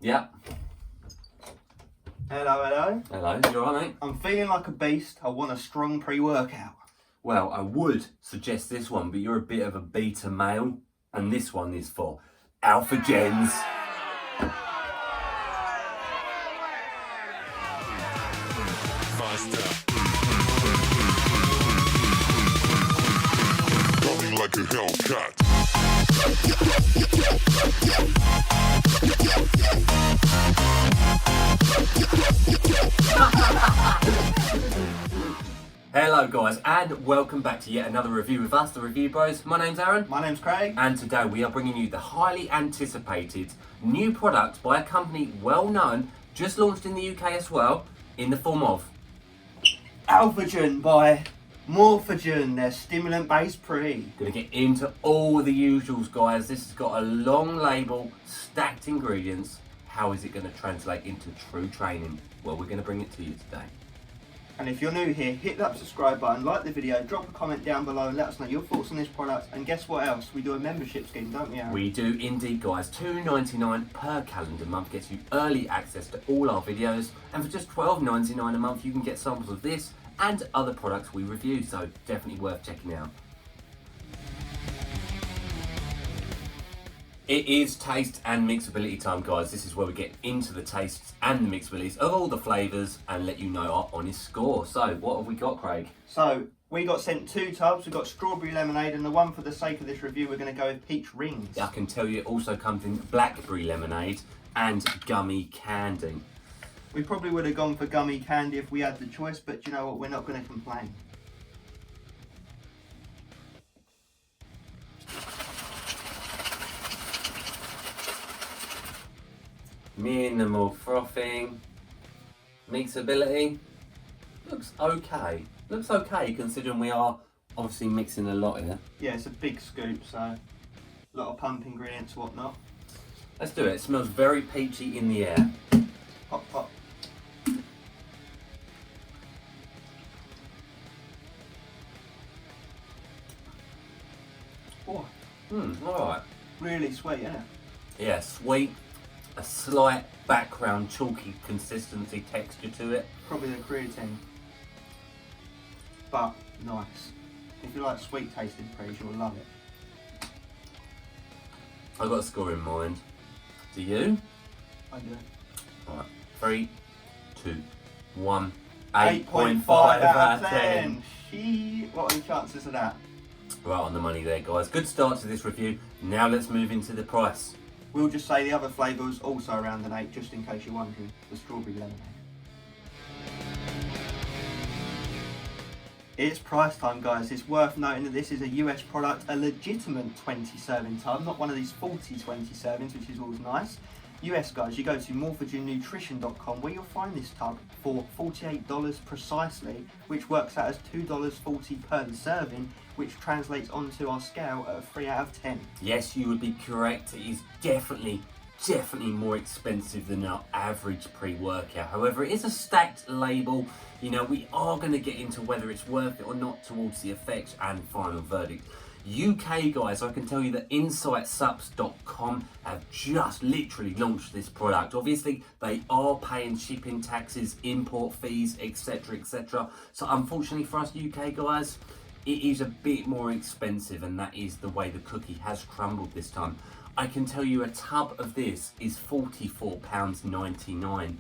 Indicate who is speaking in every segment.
Speaker 1: Yeah.
Speaker 2: Hello, hello.
Speaker 1: Hello, you alright, mate?
Speaker 2: I'm feeling like a beast. I want a strong pre-workout.
Speaker 1: Well, I would suggest this one, but you're a bit of a beta male, and this one is for Alphagens.
Speaker 3: Coming like a Hellcat.
Speaker 1: Hello guys, and welcome back to yet another review with us, the Review Bros. My name's Aaron.
Speaker 2: My name's Craig.
Speaker 1: And today we are bringing you the highly anticipated new product by a company well known, just launched in the UK as well, in the form of
Speaker 2: Alphagen by Morphogen, their stimulant-based pre.
Speaker 1: Gonna get into all the usuals, guys. This has got a long label, stacked ingredients. How is it gonna translate into true training? Well, we're gonna bring it to you today.
Speaker 2: And if you're new here, hit that subscribe button, like the video, drop a comment down below and let us know your thoughts on this product. And guess what else? We do a membership scheme, don't we, Aaron?
Speaker 1: We do indeed, guys. $2.99 per calendar month gets you early access to all our videos. And for just $12.99 a month, you can get samples of this and other products we review. So definitely worth checking out. It is taste and mixability time, guys. This is where we get into the tastes and the mixabilities of all the flavours and let you know our honest score. So, what have we got, Craig?
Speaker 2: So, we got sent 2 tubs. We've got strawberry lemonade, and the one for the sake of this review, we're going to go with peach rings.
Speaker 1: I can tell you it also comes in blackberry lemonade and gummy candy.
Speaker 2: We probably would have gone for gummy candy if we had the choice, but you know what? We're not going to complain.
Speaker 1: Minimal frothing. Mixability looks okay. Looks okay considering we are obviously mixing a lot here.
Speaker 2: Yeah, it's a big scoop, so a lot of pump ingredients, whatnot.
Speaker 1: Let's do it. It smells very peachy in the air.
Speaker 2: Pop, pop. Oh,
Speaker 1: Alright.
Speaker 2: really sweet, isn't it?
Speaker 1: Yeah, sweet. A slight background chalky consistency texture to it.
Speaker 2: Probably the creatine, but nice. If you like sweet tasting prees, you'll love it.
Speaker 1: I've got a score in mind. Do you?
Speaker 2: I do.
Speaker 1: Alright. 3, 2, 1.
Speaker 2: 8.5 out of 10. What are the chances of that?
Speaker 1: Right on the money there, guys. Good start to this review. Now let's move into the price.
Speaker 2: We'll just say the other flavour was also around an 8, just in case you're wondering. The strawberry lemonade. It's price time, guys. It's worth noting that this is a US product, a legitimate 20 serving tub, not one of these 40 20 servings, which is always nice. US, guys, you go to morphogennutrition.com where you'll find this tub for $48 precisely, which works out as $2.40 per serving, which translates onto our scale at a 3 out of 10.
Speaker 1: Yes, you would be correct. It is definitely more expensive than our average pre-workout. However, it is a stacked label. You know, we are going to get into whether it's worth it or not towards the effects and Final Verdict. UK, guys, I can tell you that InsightSups.com have just literally launched this product. Obviously, they are paying shipping taxes, import fees, etc, etc. So unfortunately for us UK guys, it is a bit more expensive, and that is the way the cookie has crumbled this time. I can tell you a tub of this is £44.99.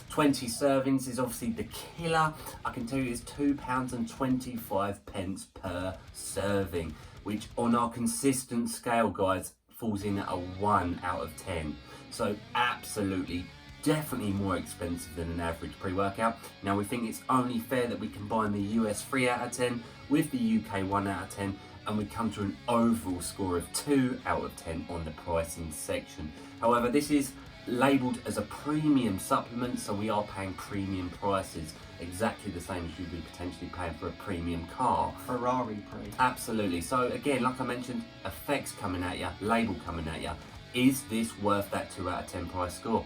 Speaker 1: 20 servings is obviously the killer. I can tell you it's £2.25 per serving, which on our consistent scale, guys, falls in at a 1 out of 10. So absolutely, definitely more expensive than an average pre-workout. Now we think it's only fair that we combine the US 3 out of 10 with the UK 1 out of 10, and we come to an overall score of 2 out of 10 on the pricing section. However, this is labelled as a premium supplement, so we are paying premium prices, exactly the same as you'd be potentially paying for a premium car.
Speaker 2: Ferrari pre.
Speaker 1: Absolutely. So again, like I mentioned, effects coming at you, label coming at you. Is this worth that 2 out of 10 price score?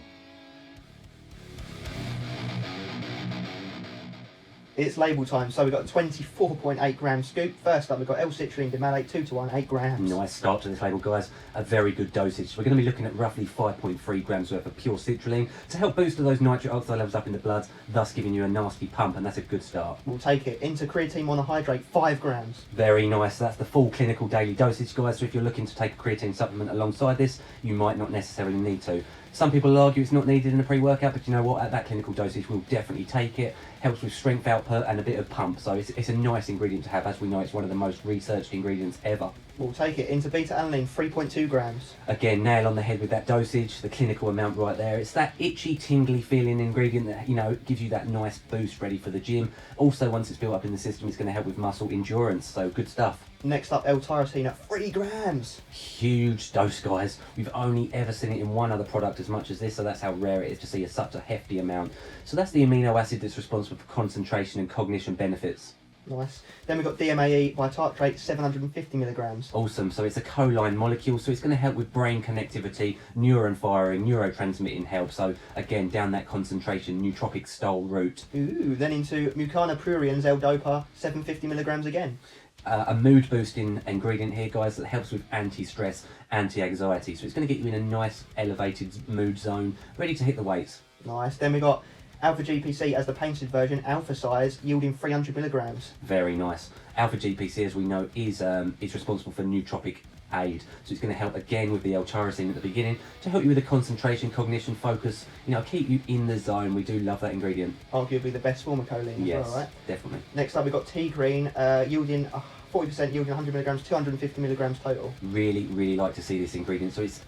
Speaker 2: It's label time, so we've got 24.8 gram scoop. First up, we've got L-citrulline demalate, 2 to 1, 8 grams.
Speaker 1: Nice start to this label, guys. A very good dosage. We're going to be looking at roughly 5.3 grams worth of pure citrulline to help boost those nitric oxide levels up in the blood, thus giving you a nasty pump, and that's a good start.
Speaker 2: We'll take it into creatine monohydrate, 5 grams.
Speaker 1: Very nice. That's the full clinical daily dosage, guys. So if you're looking to take a creatine supplement alongside this, you might not necessarily need to. Some people argue it's not needed in a pre-workout, but you know what? At that clinical dosage, we'll definitely take it. Helps with strength output and a bit of pump. So it's a nice ingredient to have. As we know, it's one of the most researched ingredients ever.
Speaker 2: We'll take it into beta-alanine, 3.2 grams.
Speaker 1: Again, nail on the head with that dosage, the clinical amount right there. It's that itchy, tingly feeling ingredient that, you know, gives you that nice boost ready for the gym. Also, once it's built up in the system, it's going to help with muscle endurance. So good stuff.
Speaker 2: Next up, L-tyrosine at 3 grams.
Speaker 1: Huge dose, guys. We've only ever seen it in one other product as much as this, so that's how rare it is to see such a hefty amount. So that's the amino acid that's responsible for concentration and cognition benefits.
Speaker 2: Nice. Then we've got DMAE by tartrate, 750 milligrams.
Speaker 1: Awesome. So it's a choline molecule, so it's going to help with brain connectivity, neuron firing, neurotransmitting help. So again, down that concentration, nootropic style route.
Speaker 2: Ooh, then into Mucana pruriens, L-dopa, 750 milligrams again.
Speaker 1: A mood boosting ingredient here, guys, that helps with anti-stress, anti-anxiety. So it's going to get you in a nice elevated mood zone, ready to hit the weights.
Speaker 2: Nice. Then we got Alpha GPC as the painted version, alpha size, yielding 300 milligrams.
Speaker 1: Very nice. Alpha GPC, as we know, is responsible for nootropic aid. So it's going to help again with the L-tyrosine at the beginning to help you with the concentration, cognition, focus. You know, keep you in the zone. We do love that ingredient.
Speaker 2: Arguably the best form of choline
Speaker 1: Yes,
Speaker 2: as well, right?
Speaker 1: definitely.
Speaker 2: Next up, we've got T-green, yielding 40%, yielding 100 milligrams, 250 milligrams total.
Speaker 1: Really, really like to see this ingredient. So it's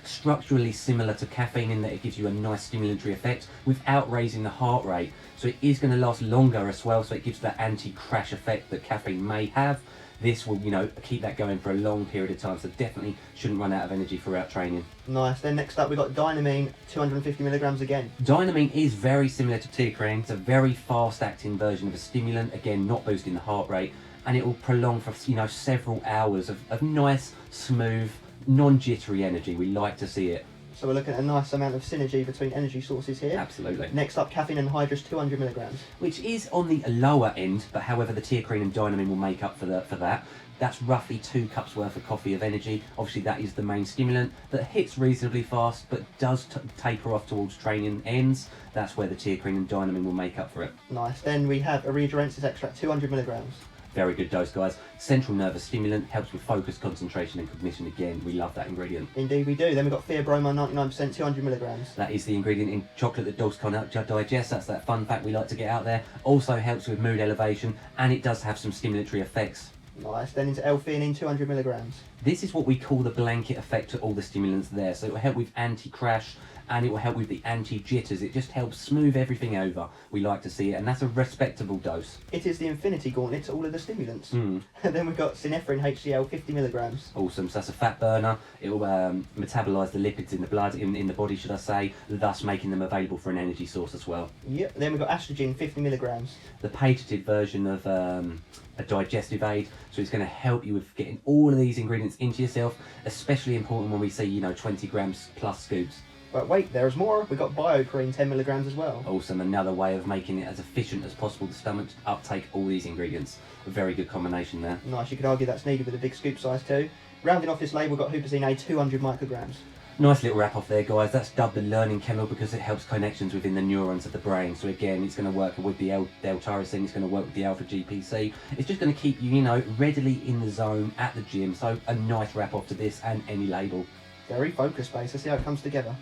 Speaker 1: structurally similar to caffeine in that it gives you a nice stimulatory effect without raising the heart rate. So it is going to last longer as well. So it gives that anti-crash effect that caffeine may have. This will, you know, keep that going for a long period of time. So definitely shouldn't run out of energy throughout training.
Speaker 2: Nice. Then next up, we've got Dynamine, 250 milligrams again.
Speaker 1: Dynamine is very similar to T-creatine. It's a very fast-acting version of a stimulant. Again, not boosting the heart rate. And it will prolong for, you know, several hours of nice, smooth, non-jittery energy. We like to see it.
Speaker 2: So we're looking at a nice amount of synergy between energy sources here.
Speaker 1: Absolutely.
Speaker 2: Next up, caffeine anhydrous, 200 milligrams.
Speaker 1: Which is on the lower end, but however the T-creatine and Dynamine will make up for that. That's roughly 2 cups worth of coffee of energy. Obviously that is the main stimulant that hits reasonably fast, but does taper off towards training ends. That's where the T-creatine and Dynamine will make up for it.
Speaker 2: Nice. Then we have Iridorensis extract, 200 milligrams.
Speaker 1: Very good dose, guys. Central nervous stimulant, helps with focus, concentration and cognition. Again, we love that ingredient.
Speaker 2: Indeed we do. Then we've got Theobromine, 99%, 200 milligrams.
Speaker 1: That is the ingredient in chocolate that dogs can't digest. That's that fun fact we like to get out there. Also helps with mood elevation, and it does have some stimulatory effects.
Speaker 2: Nice. Then into L-theanine, 200 milligrams.
Speaker 1: This is what we call the blanket effect to all the stimulants there. So it will help with anti-crash, and it will help with the anti-jitters. It just helps smooth everything over. We like to see it, and that's a respectable dose.
Speaker 2: It is the infinity gauntlet to all of the stimulants.
Speaker 1: Mm.
Speaker 2: Then we've got Synephrine HCl, 50 milligrams.
Speaker 1: Awesome. So that's a fat burner. It will metabolise the lipids in the blood, in the body, should I say, thus making them available for an energy source as well.
Speaker 2: Yep. Then we've got Astrogen, 50 milligrams.
Speaker 1: The patented version of a digestive aid, so it's going to help you with getting all of these ingredients into yourself, especially important when we see, you know, 20 grams plus scoops.
Speaker 2: But wait, there's more. We've got Bioperine, 10 milligrams as well.
Speaker 1: Awesome, another way of making it as efficient as possible the stomach to uptake all these ingredients. A very good combination there.
Speaker 2: Nice, you could argue that's needed with a big scoop size too. Rounding off this label, we've got Huperzine A, 200 micrograms.
Speaker 1: Nice little wrap off there, guys. That's dubbed the learning chemical because it helps connections within the neurons of the brain. So again, it's going to work with the L-tyrosine, it's going to work with the alpha GPC. It's just going to keep you, you know, readily in the zone at the gym. So a nice wrap off to this and any label.
Speaker 2: Very focus based. Let's see how it comes together.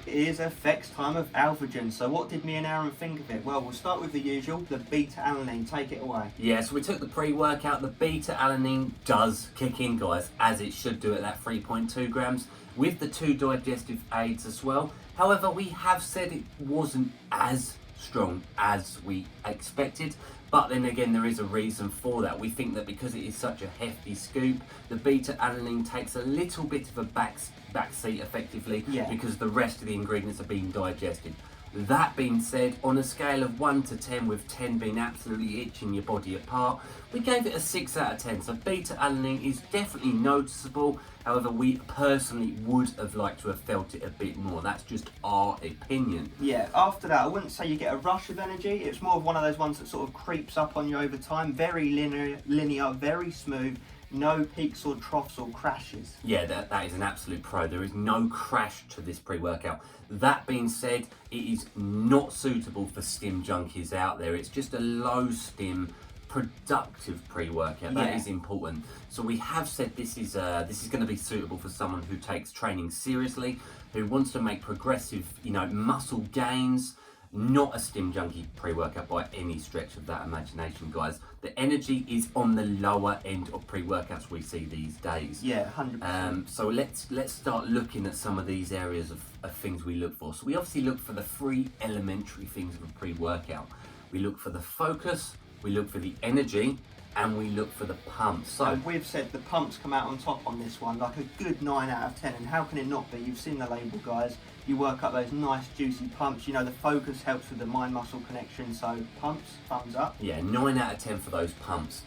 Speaker 2: It is effects time of Alphagen. So what did me and Aaron think of it? Well, we'll start with the usual, the beta-alanine. Take it away.
Speaker 1: Yeah, so we took the pre-workout. The beta-alanine does kick in, guys, as it should do at that 3.2 grams with the 2 digestive aids as well. However, we have said it wasn't as strong as we expected. But then again, there is a reason for that. We think that because it is such a hefty scoop, the beta-alanine takes a little bit of a backseat effectively, because the rest of the ingredients are being digested. That being said, on a scale of 1 to 10, with 10 being absolutely itching your body apart, we gave it a 6 out of 10. So beta-alanine is definitely noticeable. However, we personally would have liked to have felt it a bit more. That's just our opinion.
Speaker 2: Yeah, after that, I wouldn't say you get a rush of energy. It's more of one of those ones that sort of creeps up on you over time. Very linear, very smooth. No peaks or troughs or crashes.
Speaker 1: Yeah, that is an absolute pro. There is no crash to this pre-workout. That being said, it is not suitable for stim junkies out there. It's just a low stim, productive pre-workout. That is important. So we have said this is going to be suitable for someone who takes training seriously, who wants to make progressive, muscle gains. Not a stim junkie pre-workout by any stretch of that imagination, guys. The energy is on the lower end of pre-workouts we see these days.
Speaker 2: Yeah, 100%.
Speaker 1: So let's start looking at some of these areas of things we look for. So we obviously look for the 3 elementary things of a pre-workout. We look for the focus, we look for the energy, and we look for the pumps. So
Speaker 2: and we've said the pumps come out on top on this one, like a good 9 out of 10. And how can it not be? You've seen the label, guys. You work up those nice juicy pumps. The focus helps with the mind-muscle connection. So pumps, thumbs up.
Speaker 1: Yeah, 9 out of 10 for those pumps.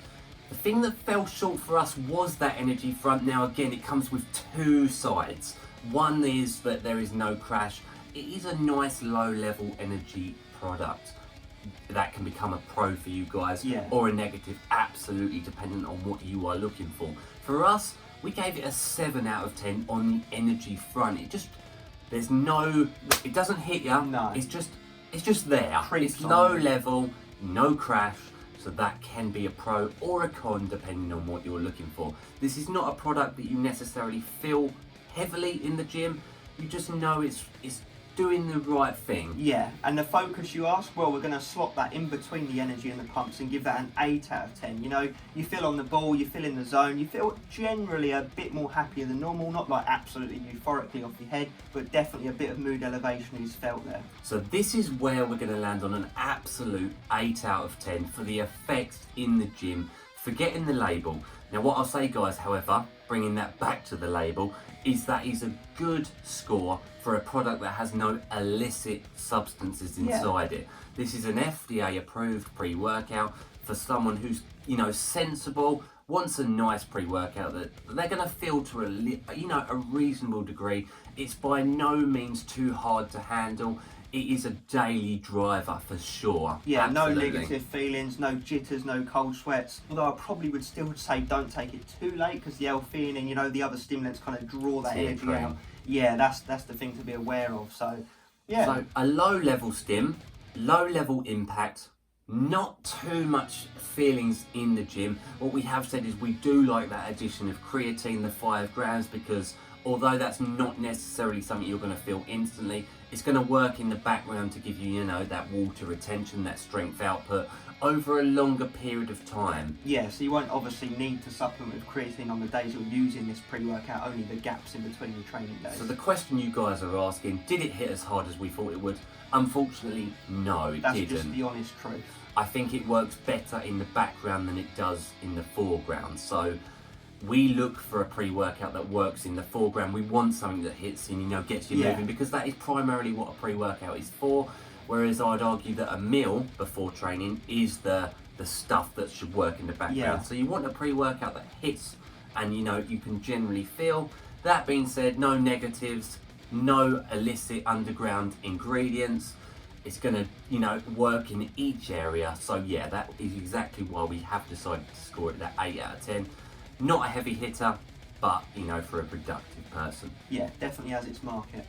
Speaker 1: The thing that fell short for us was that energy front. Now again, it comes with 2 sides. One is that there is no crash. It is a nice low-level energy product that can become a pro for you guys, or a negative, absolutely dependent on what you are looking for. For us, we gave it a 7 out of 10 on the energy front. It doesn't hit you.
Speaker 2: No.
Speaker 1: It's just there. It's low level, no crash. So that can be a pro or a con depending on what you're looking for. This is not a product that you necessarily feel heavily in the gym. You just know it's doing the right thing.
Speaker 2: Yeah, and the focus you ask, well, we're going to slot that in between the energy and the pumps and give that an 8 out of 10. You feel on the ball, you feel in the zone, you feel generally a bit more happier than normal, not like absolutely euphorically off your head, but definitely a bit of mood elevation is felt there.
Speaker 1: So this is where we're going to land on an absolute 8 out of 10 for the effects in the gym, forgetting the label. Now what I'll say, guys, however, bringing that back to the label, is that is a good score for a product that has no illicit substances inside it. This is an FDA approved pre-workout for someone who's, sensible, wants a nice pre-workout that they're going to feel to a reasonable degree. It's by no means too hard to handle. It is a daily driver for sure.
Speaker 2: Yeah,
Speaker 1: absolutely.
Speaker 2: No negative feelings, no jitters, no cold sweats. Although I probably would still say don't take it too late, because the L-theanine and the other stimulants kind of draw that energy out. Yeah, that's the thing to be aware of. So yeah.
Speaker 1: So a low level stim, low level impact, not too much feelings in the gym. What we have said is we do like that addition of creatine, the 5 grams, because although that's not necessarily something you're going to feel instantly, it's going to work in the background to give you, that water retention, that strength output over a longer period of time.
Speaker 2: Yeah, so you won't obviously need to supplement with creatine on the days you're using this pre-workout, only the gaps in between your training days.
Speaker 1: So the question you guys are asking, did it hit as hard as we thought it would? Unfortunately, no, it didn't.
Speaker 2: That's just the honest truth.
Speaker 1: I think it works better in the background than it does in the foreground. So we look for a pre-workout that works in the foreground. We want something that hits and gets you moving, because that is primarily what a pre-workout is for. Whereas I'd argue that a meal before training is the stuff that should work in the background.
Speaker 2: Yeah.
Speaker 1: So you want a pre-workout that hits and you can generally feel. That being said, no negatives, no illicit underground ingredients. It's going to work in each area. So yeah, that is exactly why we have decided to score it that 8 out of 10. Not a heavy hitter, but for a productive person.
Speaker 2: Yeah, definitely has its market.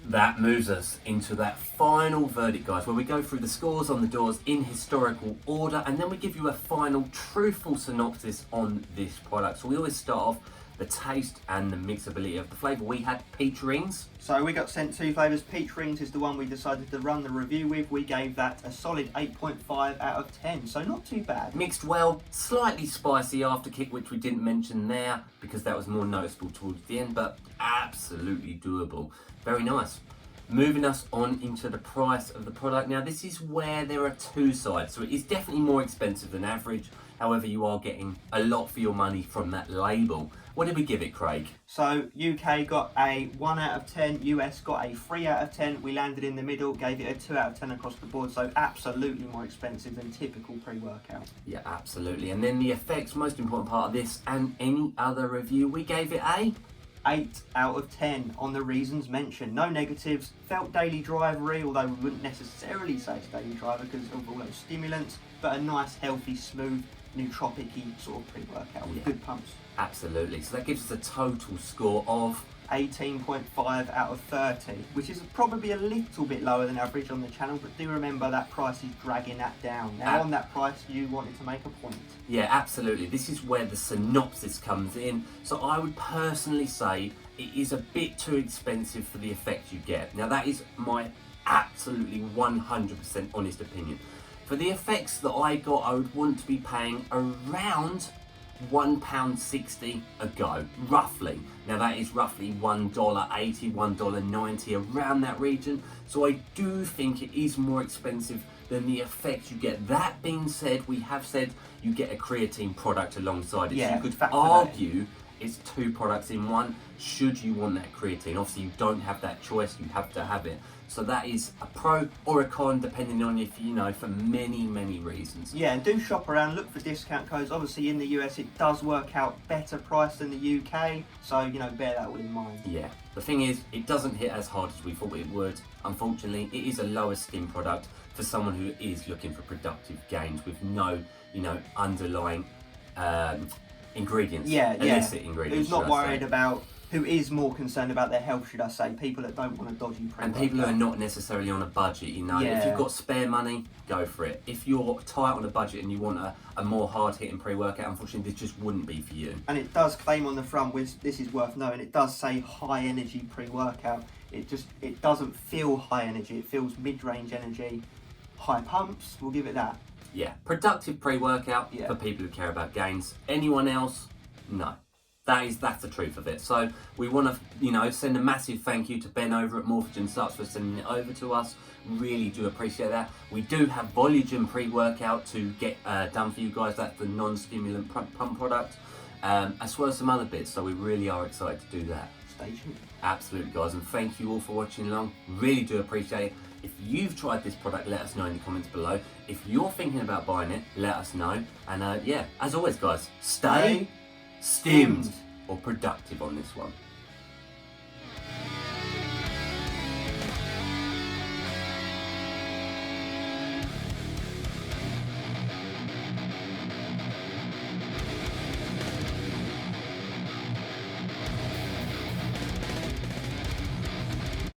Speaker 1: That moves us into that final verdict, guys, where we go through the scores on the doors in historical order, and then we give you a final truthful synopsis on this product. So we always start off the taste and the mixability of the flavour. We had peach rings.
Speaker 2: So we got sent 2 flavours. Peach rings is the one we decided to run the review with. We gave that a solid 8.5 out of 10, so not too bad.
Speaker 1: Mixed well, slightly spicy afterkick, which we didn't mention there because that was more noticeable towards the end, but absolutely doable. Very nice. Moving us on into the price of the product. Now this is where there are two sides. So it is definitely more expensive than average. However, you are getting a lot for your money from that label. What did we give it, Craig?
Speaker 2: So UK got a 1 out of 10, US got a 3 out of 10. We landed in the middle, gave it a 2 out of 10 across the board. So absolutely more expensive than typical pre-workout.
Speaker 1: Yeah, absolutely. And then the effects, most important part of this and any other review, we gave it a
Speaker 2: 8 out of 10 on the reasons mentioned. No negatives, felt daily drivery, although we wouldn't necessarily say it's daily driver because of all those stimulants, but a nice, healthy, smooth, nootropic-y sort of pre-workout with good pumps.
Speaker 1: Absolutely. So that gives us a total score of
Speaker 2: 18.5 out of 30, which is probably a little bit lower than average on the channel, but do remember that price is dragging that down. Now on that price, you wanted to make a point.
Speaker 1: Yeah, absolutely. This is where the synopsis comes in. So I would personally say it is a bit too expensive for the effect you get. Now that is my absolutely 100% honest opinion. For the effects that I got, I would want to be paying around £1.60 a go, roughly. Now that is roughly $1.80, $1.90, around that region. So I do think it is more expensive than the effect you get. That being said, we have said you get a creatine product alongside it.
Speaker 2: Yeah,
Speaker 1: so you could argue it's two products in one, should you want that creatine. Obviously you don't have that choice, you have to have it. So that is a pro or a con, depending on if you know, for many, many reasons.
Speaker 2: Yeah, and do shop around, look for discount codes. Obviously in the US it does work out better price than the UK, so you know, bear that all in mind.
Speaker 1: Yeah, the thing is, it doesn't hit as hard as we thought it would. Unfortunately, it is a lower stim product for someone who is looking for productive gains with no, you know, underlying ingredients, illicit ingredients.
Speaker 2: Who's not worried about, who is more concerned about their health, should I say, people that don't want a dodgy pre-workout.
Speaker 1: And people who are not necessarily on a budget, you know. If you've got spare money, go for it. If you're tight on a budget and you want a more hard-hitting pre-workout, unfortunately this just wouldn't be for you.
Speaker 2: And it does claim on the front, which this is worth knowing, it does say high energy pre-workout. It doesn't feel high energy, it feels mid-range energy, high pumps, we'll give it that.
Speaker 1: Yeah, productive pre-workout for people who care about gains. Anyone else? No. That's the truth of it. So we want to, you know, send a massive thank you to Ben over at Morphogen Starts for sending it over to us. Really do appreciate that. We do have Volugen pre-workout to get done for you guys. That's the non-stimulant pump product, as well as some other bits. So we really are excited to do that.
Speaker 2: Stay tuned.
Speaker 1: Absolutely, guys, and thank you all for watching along. Really do appreciate it. If you've tried this product, let us know in the comments below. If you're thinking about buying it, let us know. And yeah, as always, guys, stay stimmed or productive on this one.